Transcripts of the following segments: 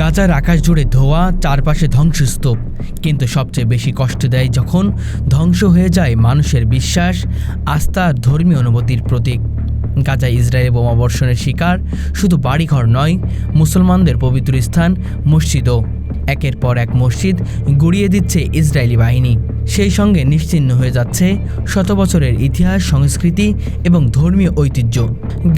গাজার আকাশ জুড়ে ধোঁয়া, চারপাশে ধ্বংসস্তূপ। কিন্তু সবচেয়ে বেশি কষ্ট দেয় যখন ধ্বংস হয়ে যায় মানুষের বিশ্বাস, আস্থা আর ধর্মীয় অনুভূতির প্রতীক। গাজায় ইসরায়েলি বোমাবর্ষণের শিকার শুধু বাড়িঘর নয়, মুসলমানদের পবিত্র স্থান মসজিদও। একের পর এক মসজিদ গুড়িয়ে দিচ্ছে ইসরায়েলি বাহিনী। সেই সঙ্গে নিশ্চিহ্ন হয়ে যাচ্ছে শত বছরের ইতিহাস, সংস্কৃতি এবং ধর্মীয় ঐতিহ্য।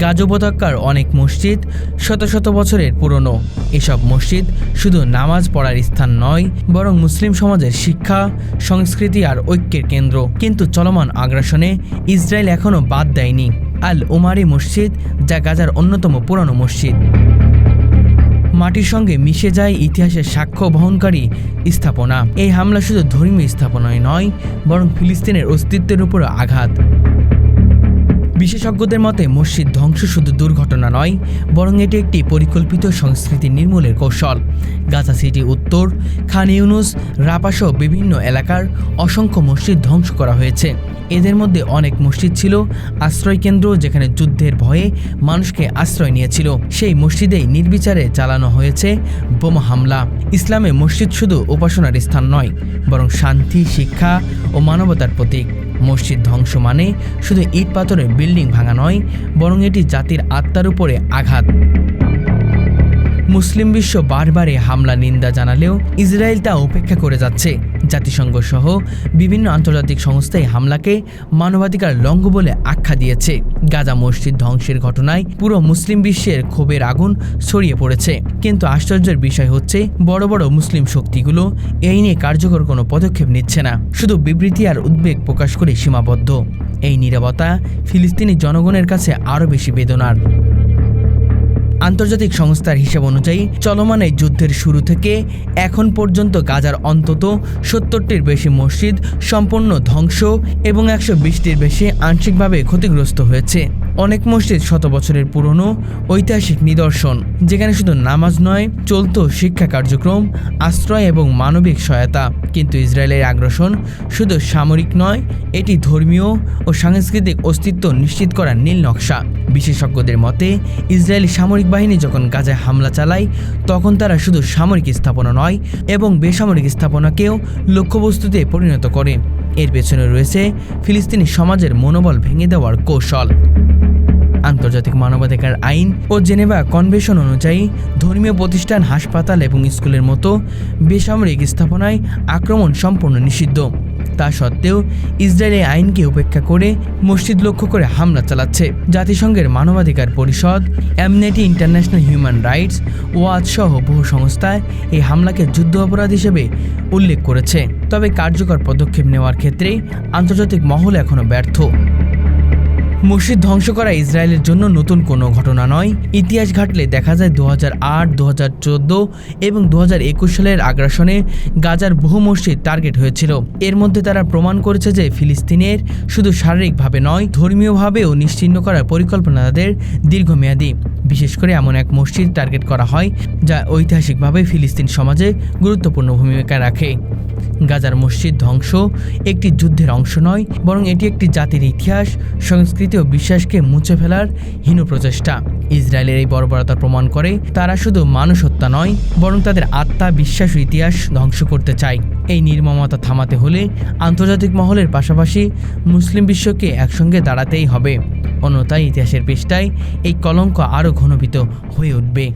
গাজা উপত্যকার অনেক মসজিদ শত শত বছরের পুরনো। এসব মসজিদ শুধু নামাজ পড়ার স্থান নয়, বরং মুসলিম সমাজের শিক্ষা, সংস্কৃতি আর ঐক্যের কেন্দ্র। কিন্তু চলমান আগ্রাসনে ইসরায়েল এখনও বাদ দেয়নি আল উমারি মসজিদ, যা গাজার অন্যতম পুরনো মসজিদ। মাটির সঙ্গে মিশে যায় ইতিহাসের সাক্ষ্য বহনকারী স্থাপনা। এই হামলা শুধু ধর্মীয় স্থাপনায় নয়, বরং ফিলিস্তিনের অস্তিত্বের উপর আঘাত। বিশেষজ্ঞদের মতে মসজিদ ধ্বংস শুধু দুর্ঘটনা নয়, বরং এটি একটি পরিকল্পিত সংস্কৃতি নির্মূলের কৌশল। গাজা সিটি, উত্তর খান ইউনুস, রাফাসহ বিভিন্ন এলাকার অসংখ্য মসজিদ ধ্বংস করা হয়েছে। এদের মধ্যে অনেক মসজিদ ছিল আশ্রয়কেন্দ্র, যেখানে যুদ্ধের ভয়ে মানুষকে আশ্রয় নিয়েছিল। সেই মসজিদেই নির্বিচারে চালানো হয়েছে বোমা হামলা। ইসলামে মসজিদ শুধু উপাসনার স্থান নয়, বরং শান্তি, শিক্ষা ও মানবতার প্রতীক। মসজিদ ধ্বংস মানে শুধু ইট পাথরের বিল্ডিং ভাঙা নয়, বরং এটি জাতির আত্মার উপরে আঘাত। মুসলিম বিশ্ব বারবার হামলা নিন্দা জানালেও ইসরায়েল তা উপেক্ষা করে যাচ্ছে। জাতিসংঘ সহ বিভিন্ন আন্তর্জাতিক সংস্থা এই হামলাকে মানবাধিকার লঙ্ঘন বলে আখ্যা দিয়েছে। গাজা মসজিদ ধ্বংসের ঘটনায় পুরো মুসলিম বিশ্বের ক্ষোভের আগুন ছড়িয়ে পড়েছে। কিন্তু আশ্চর্যের বিষয় হচ্ছে, বড় বড় মুসলিম শক্তিগুলো এই নিয়ে কার্যকর কোনো পদক্ষেপ নিচ্ছে না, শুধু বিবৃতি আর উদ্বেগ প্রকাশ করে সীমাবদ্ধ। এই নীরবতা ফিলিস্তিনি জনগণের কাছে আরও বেশি বেদনার। আন্তর্জাতিক সংস্থার হিসাব অনুযায়ী চলমান এই যুদ্ধের শুরু থেকে এখন পর্যন্ত গাজার অন্তত 70টির বেশি মসজিদ সম্পূর্ণ ধ্বংস এবং 120টির বেশি আংশিকভাবে ক্ষতিগ্রস্ত হয়েছে। অনেক মসজিদ শত বছরের পুরনো ঐতিহাসিক নিদর্শন, যেখানে শুধু নামাজ নয়, চলত শিক্ষা কার্যক্রম, আশ্রয় এবং মানবিক সহায়তা। কিন্তু ইসরায়েলের আগ্রাসন শুধু সামরিক নয়, এটি ধর্মীয় ও সাংস্কৃতিক অস্তিত্ব নিশ্চিত করার নীল নকশা। বিশেষজ্ঞদের মতে ইসরায়েলি সামরিক বাহিনী যখন গাজায় হামলা চালায়, তখন তারা শুধু সামরিক স্থাপনা নয়, এবং বেসামরিক স্থাপনাকেও লক্ষ্যবস্তুতে পরিণত করে। এর পেছনে রয়েছে ফিলিস্তিনি সমাজের মনোবল ভেঙে দেওয়ার কৌশল। আন্তর্জাতিক মানবাধিকার আইন ও জেনেভা কনভেনশন অনুযায়ী ধর্মীয় প্রতিষ্ঠান, হাসপাতাল এবং স্কুলের মতো বেসামরিক স্থাপনায় আক্রমণ সম্পূর্ণ নিষিদ্ধ। তা সত্ত্বেও ইসরায়েল এই আইনকে উপেক্ষা করে মসজিদ লক্ষ্য করে হামলা চালাচ্ছে। জাতিসংঘের মানবাধিকার পরিষদ, amnesty international, human rights watch সহ বহু সংস্থায় এই হামলাকে যুদ্ধ অপরাধ হিসেবে উল্লেখ করেছে। তবে কার্যকর পদক্ষেপ নেওয়ার ক্ষেত্রে আন্তর্জাতিক মহল এখনও ব্যর্থ। মসজিদ ধ্বংস করা ইসরায়েলের জন্য নতুন কোনো ঘটনা নয়। ইতিহাস ঘাটলে দেখা যায় 2008, 2014 এবং 2021 সালের আগ্রাসনে গাজার বহু মসজিদ টার্গেট হয়েছিল। এর মধ্যে তারা প্রমাণ করেছে যে ফিলিস্তিনের শুধু শারীরিকভাবে নয়, ধর্মীয়ভাবেও নিশ্চিহ্ন করার পরিকল্পনা তাদের দীর্ঘমেয়াদী। বিশেষ করে এমন এক মসজিদ টার্গেট করা হয় যা ঐতিহাসিকভাবে ফিলিস্তিন সমাজে গুরুত্বপূর্ণ ভূমিকা রাখে। গাজার মসজিদ ধ্বংস একটি যুদ্ধের অংশ নয়, বরং এটি একটি জাতির ইতিহাস, সংস্কৃতি ও বিশ্বাসকে মুছে ফেলার হীন প্রচেষ্টা। ইসরায়েলের এই বর্বরতা প্রমাণ করে তারা শুধু মানুষ হত্যা নয়, বরং তাদের আত্মা, বিশ্বাস ও ইতিহাস ধ্বংস করতে চায়। এই নির্মমতা থামাতে হলে আন্তর্জাতিক মহলের পাশাপাশি মুসলিম বিশ্বকে একসঙ্গে দাঁড়াতেই হবে। অন্যথায় ইতিহাসের পৃষ্ঠায় এই কলঙ্ক আরও ঘনীভূত হয়ে উঠবে।